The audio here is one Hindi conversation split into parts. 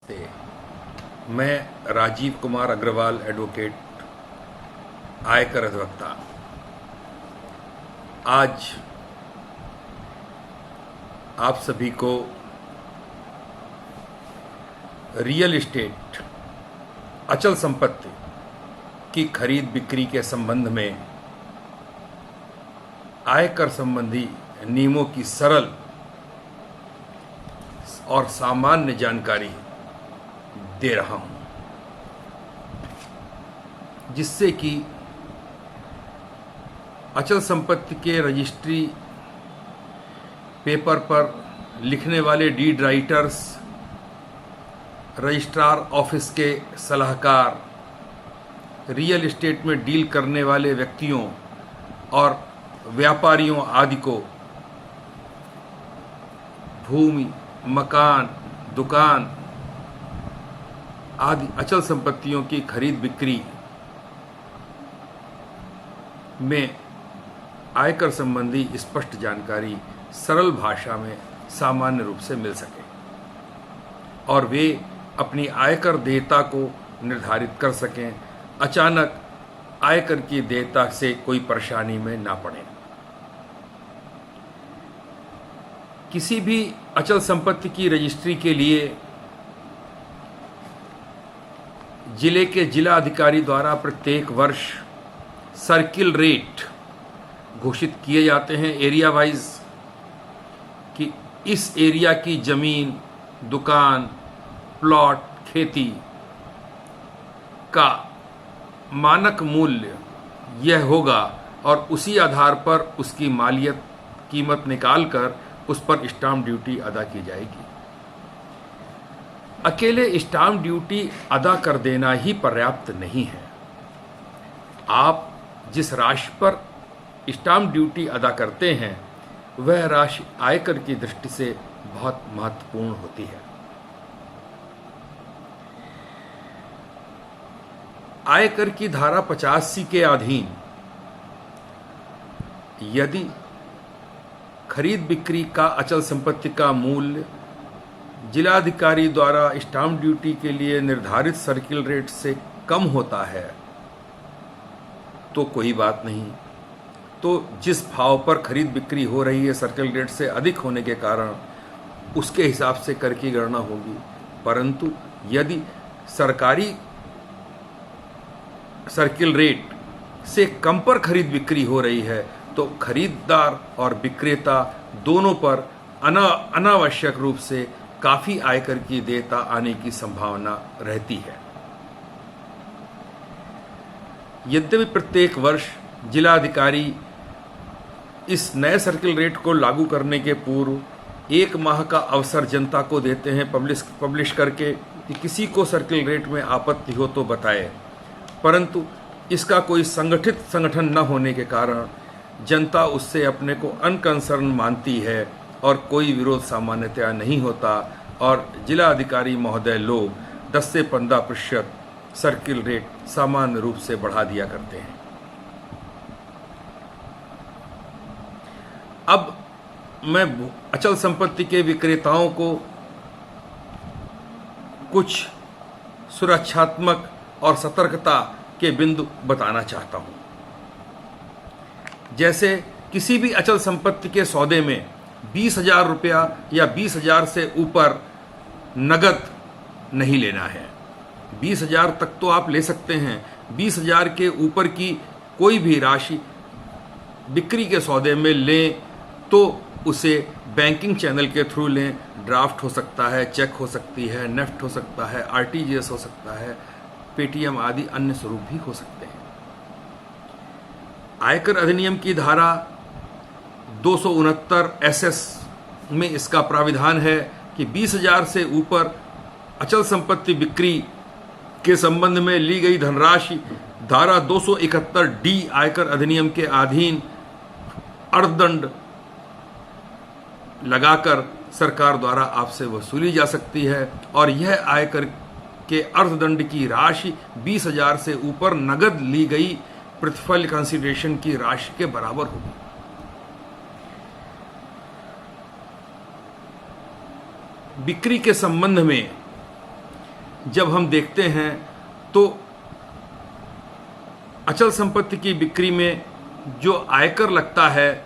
मैं राजीव कुमार अग्रवाल एडवोकेट, आयकर अधिवक्ता, आज आप सभी को रियल एस्टेट अचल संपत्ति की खरीद बिक्री के संबंध में आयकर संबंधी नियमों की सरल और सामान्य जानकारी दे रहा हूं, जिससे कि अचल संपत्ति के रजिस्ट्री पेपर पर लिखने वाले डीड राइटर्स, रजिस्ट्रार ऑफिस के सलाहकार, रियल एस्टेट में डील करने वाले व्यक्तियों और व्यापारियों आदि को भूमि, मकान, दुकान आदि अचल संपत्तियों की खरीद बिक्री में आयकर संबंधी स्पष्ट जानकारी सरल भाषा में सामान्य रूप से मिल सके और वे अपनी आयकर देयता को निर्धारित कर सकें, अचानक आयकर की देयता से कोई परेशानी में ना पड़े। किसी भी अचल संपत्ति की रजिस्ट्री के लिए जिले के जिला अधिकारी द्वारा प्रत्येक वर्ष सर्किल रेट घोषित किए जाते हैं एरिया वाइज, कि इस एरिया की जमीन, दुकान, प्लॉट, खेती का मानक मूल्य यह होगा और उसी आधार पर उसकी मालियत कीमत निकालकर उस पर स्टाम्प ड्यूटी अदा की जाएगी। अकेले स्टाम्प ड्यूटी अदा कर देना ही पर्याप्त नहीं है। आप जिस राशि पर स्टाम्प ड्यूटी अदा करते हैं वह राशि आयकर की दृष्टि से बहुत महत्वपूर्ण होती है। आयकर की धारा 85 के अधीन यदि खरीद बिक्री का अचल संपत्ति का मूल्य जिलाधिकारी द्वारा स्टाम्प ड्यूटी के लिए निर्धारित सर्किल रेट से कम होता है तो कोई बात नहीं, तो जिस भाव पर खरीद बिक्री हो रही है सर्किल रेट से अधिक होने के कारण उसके हिसाब से कर की गणना होगी। परंतु यदि सरकारी सर्किल रेट से कम पर खरीद बिक्री हो रही है तो खरीददार और विक्रेता दोनों पर अनावश्यक रूप से काफी आयकर की देयता आने की संभावना रहती है। यद्यपि प्रत्येक वर्ष जिलाधिकारी इस नए सर्किल रेट को लागू करने के पूर्व 1 माह का अवसर जनता को देते हैं पब्लिश करके कि किसी को सर्किल रेट में आपत्ति हो तो बताए, परंतु इसका कोई संगठित संगठन न होने के कारण जनता उससे अपने को अनकंसर्न मानती है और कोई विरोध सामान्यतया नहीं होता और जिला अधिकारी महोदय लोग 10 से 15% सर्किल रेट सामान्य रूप से बढ़ा दिया करते हैं। अब मैं अचल संपत्ति के विक्रेताओं को कुछ सुरक्षात्मक और सतर्कता के बिंदु बताना चाहता हूं। जैसे किसी भी अचल संपत्ति के सौदे में 20,000 रुपया या 20,000 से ऊपर नगद नहीं लेना है। 20,000 तक तो आप ले सकते हैं, 20,000 के ऊपर की कोई भी राशि बिक्री के सौदे में लें तो उसे बैंकिंग चैनल के थ्रू लें। ड्राफ्ट हो सकता है, चेक हो सकती है, नेफ्ट हो सकता है, आरटीजीएस हो सकता है, पेटीएम आदि अन्य स्वरूप भी हो सकते हैं। आयकर अधिनियम की धारा 269 SS में इसका प्राविधान है कि 20,000 से ऊपर अचल संपत्ति बिक्री के संबंध में ली गई धनराशि धारा 271D आयकर अधिनियम के अधीन अर्थदंड लगाकर सरकार द्वारा आपसे वसूली जा सकती है और यह आयकर के अर्थदंड की राशि 20,000 से ऊपर नगद ली गई प्रतिफल कंसिडरेशन की राशि के बराबर होगी। बिक्री के संबंध में जब हम देखते हैं तो अचल संपत्ति की बिक्री में जो आयकर लगता है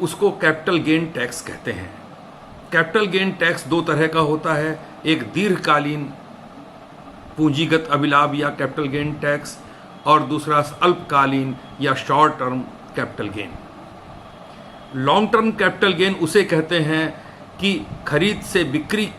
उसको कैपिटल गेन टैक्स कहते हैं। कैपिटल गेन टैक्स दो तरह का होता है, एक दीर्घकालीन पूंजीगत अभिलाभ या कैपिटल गेन टैक्स और दूसरा अल्पकालीन या short term capital gain. Long term capital gain उसे कहते हैं कि खरीद से बिक्री,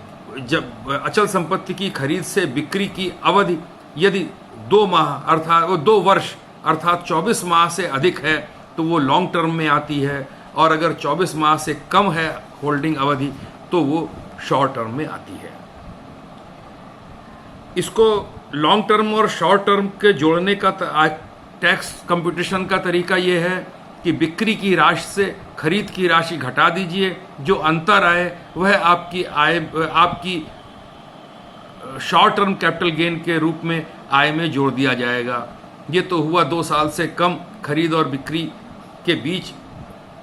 जब अचल संपत्ति की खरीद से बिक्री की अवधि यदि 2 माह अर्थात 2 वर्ष अर्थात 24 माह से अधिक है तो वो लॉन्ग टर्म में आती है, और अगर 24 माह से कम है होल्डिंग अवधि तो वो शॉर्ट टर्म में आती है। इसको लॉन्ग टर्म और शॉर्ट टर्म के जोड़ने का टैक्स कंप्यूटेशन का तरीका ये है कि बिक्री की राशि से खरीद की राशि घटा दीजिए, जो अंतर आए वह आपकी शॉर्ट टर्म कैपिटल गेन के रूप में आय में जोड़ दिया जाएगा। ये तो हुआ 2 साल से कम खरीद और बिक्री के बीच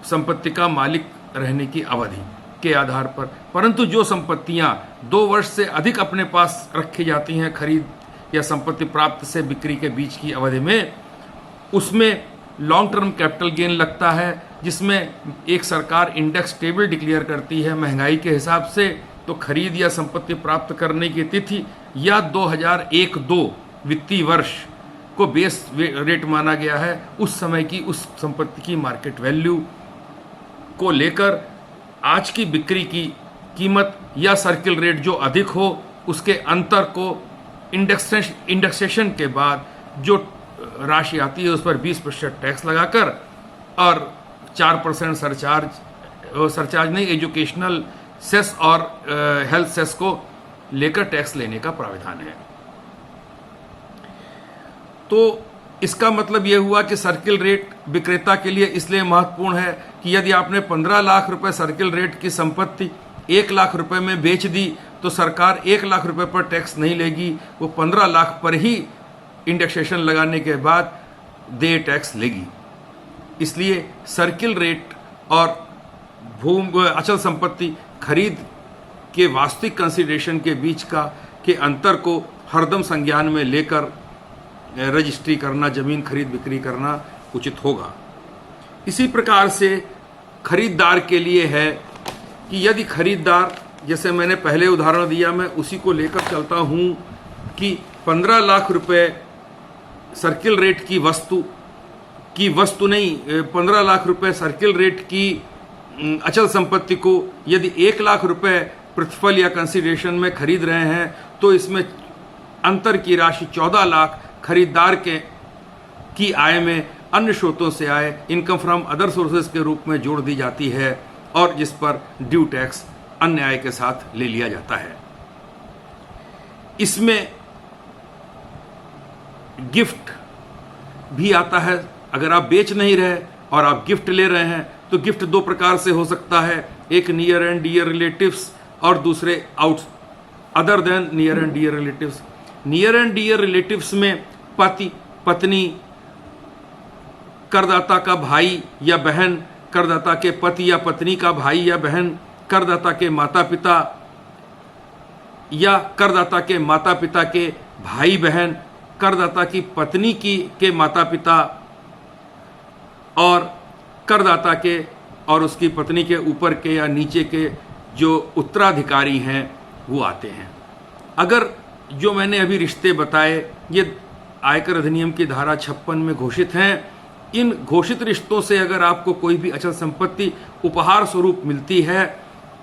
संपत्ति का मालिक रहने की अवधि के आधार पर। परंतु जो संपत्तियां 2 वर्ष से अधिक अपने पास रखी जाती हैं खरीद या संपत्ति प्राप्त से बिक्री के बीच की अवधि में, उसमें लॉन्ग टर्म कैपिटल गेन लगता है, जिसमें एक सरकार इंडेक्स टेबल डिक्लेयर करती है महंगाई के हिसाब से। तो खरीद या संपत्ति प्राप्त करने की तिथि या 2001-2 वित्तीय वर्ष को बेस रेट माना गया है, उस समय की उस संपत्ति की मार्केट वैल्यू को लेकर आज की बिक्री की कीमत या सर्किल रेट जो अधिक हो उसके अंतर को इंडेक्सेशन के बाद जो राशि आती है उस पर 20% टैक्स लगाकर और 4% सरचार्ज नहीं, एजुकेशनल सेस और हेल्थ सेस को लेकर टैक्स लेने का प्राविधान है। तो इसका मतलब यह हुआ कि सर्किल रेट विक्रेता के लिए इसलिए महत्वपूर्ण है कि यदि आपने 15 लाख रुपए सर्किल रेट की संपत्ति 1 लाख रुपए में बेच दी तो सरकार 1 लाख रुपए पर टैक्स नहीं लेगी, वो 15 लाख पर ही इंडेक्सेशन लगाने के बाद दे टैक्स लेगी। इसलिए सर्किल रेट और अचल संपत्ति खरीद के वास्तविक कंसिडरेशन के बीच के अंतर को हरदम संज्ञान में लेकर रजिस्ट्री करना, जमीन खरीद बिक्री करना उचित होगा। इसी प्रकार से खरीदार के लिए है कि यदि खरीदार, जैसे मैंने पहले उदाहरण दिया, मैं उसी को लेकर चलता हूं कि 15 लाख रुपए सर्किल रेट की वस्तु नहीं, 15 लाख रुपए सर्किल रेट की अचल संपत्ति को यदि 1 लाख रुपए प्रतिफल या कंसिडरेशन में खरीद रहे हैं तो इसमें अंतर की राशि 14 लाख खरीदार की आय में अन्य स्रोतों से आय, इनकम फ्रॉम अदर सोर्सेज के रूप में जोड़ दी जाती है और जिस पर ड्यू टैक्स अन्य आय के साथ ले लिया जाता है। इसमें गिफ्ट भी आता है। अगर आप बेच नहीं रहे और आप गिफ्ट ले रहे हैं तो गिफ्ट 2 प्रकार से हो सकता है, एक नियर एंड डियर रिलेटिव्स और दूसरे other than near and dear relatives. Near and dear relatives में पति पत्नी, करदाता का भाई या बहन, करदाता के पति या पत्नी का भाई या बहन, करदाता के माता पिता या करदाता के माता पिता के भाई बहन, करदाता की पत्नी के माता पिता और करदाता के और उसकी पत्नी के ऊपर के या नीचे के जो उत्तराधिकारी हैं वो आते हैं। अगर जो मैंने अभी रिश्ते बताए ये आयकर अधिनियम की धारा 56 में घोषित हैं, इन घोषित रिश्तों से अगर आपको कोई भी अचल संपत्ति उपहार स्वरूप मिलती है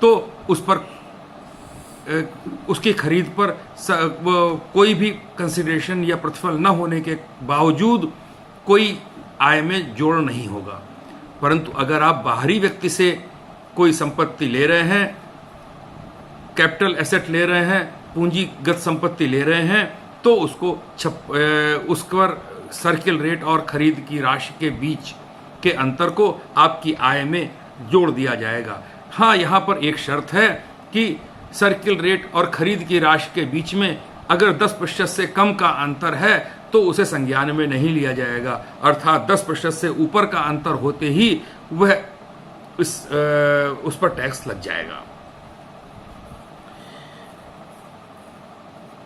तो उस पर उसकी खरीद पर कोई भी कंसिडरेशन या प्रतिफल न होने के बावजूद कोई आय में जोड़ नहीं होगा। परंतु अगर आप बाहरी व्यक्ति से कोई संपत्ति ले रहे हैं, कैपिटल एसेट ले रहे हैं, पूंजीगत संपत्ति ले रहे हैं, तो उसको उस पर सर्किल रेट और खरीद की राशि के बीच के अंतर को आपकी आय में जोड़ दिया जाएगा। हाँ, यहाँ पर एक शर्त है कि सर्किल रेट और खरीद की राशि के बीच में अगर 10% से कम का अंतर है तो उसे संज्ञान में नहीं लिया जाएगा, अर्थात 10% से ऊपर का अंतर होते ही वह उस पर टैक्स लग जाएगा।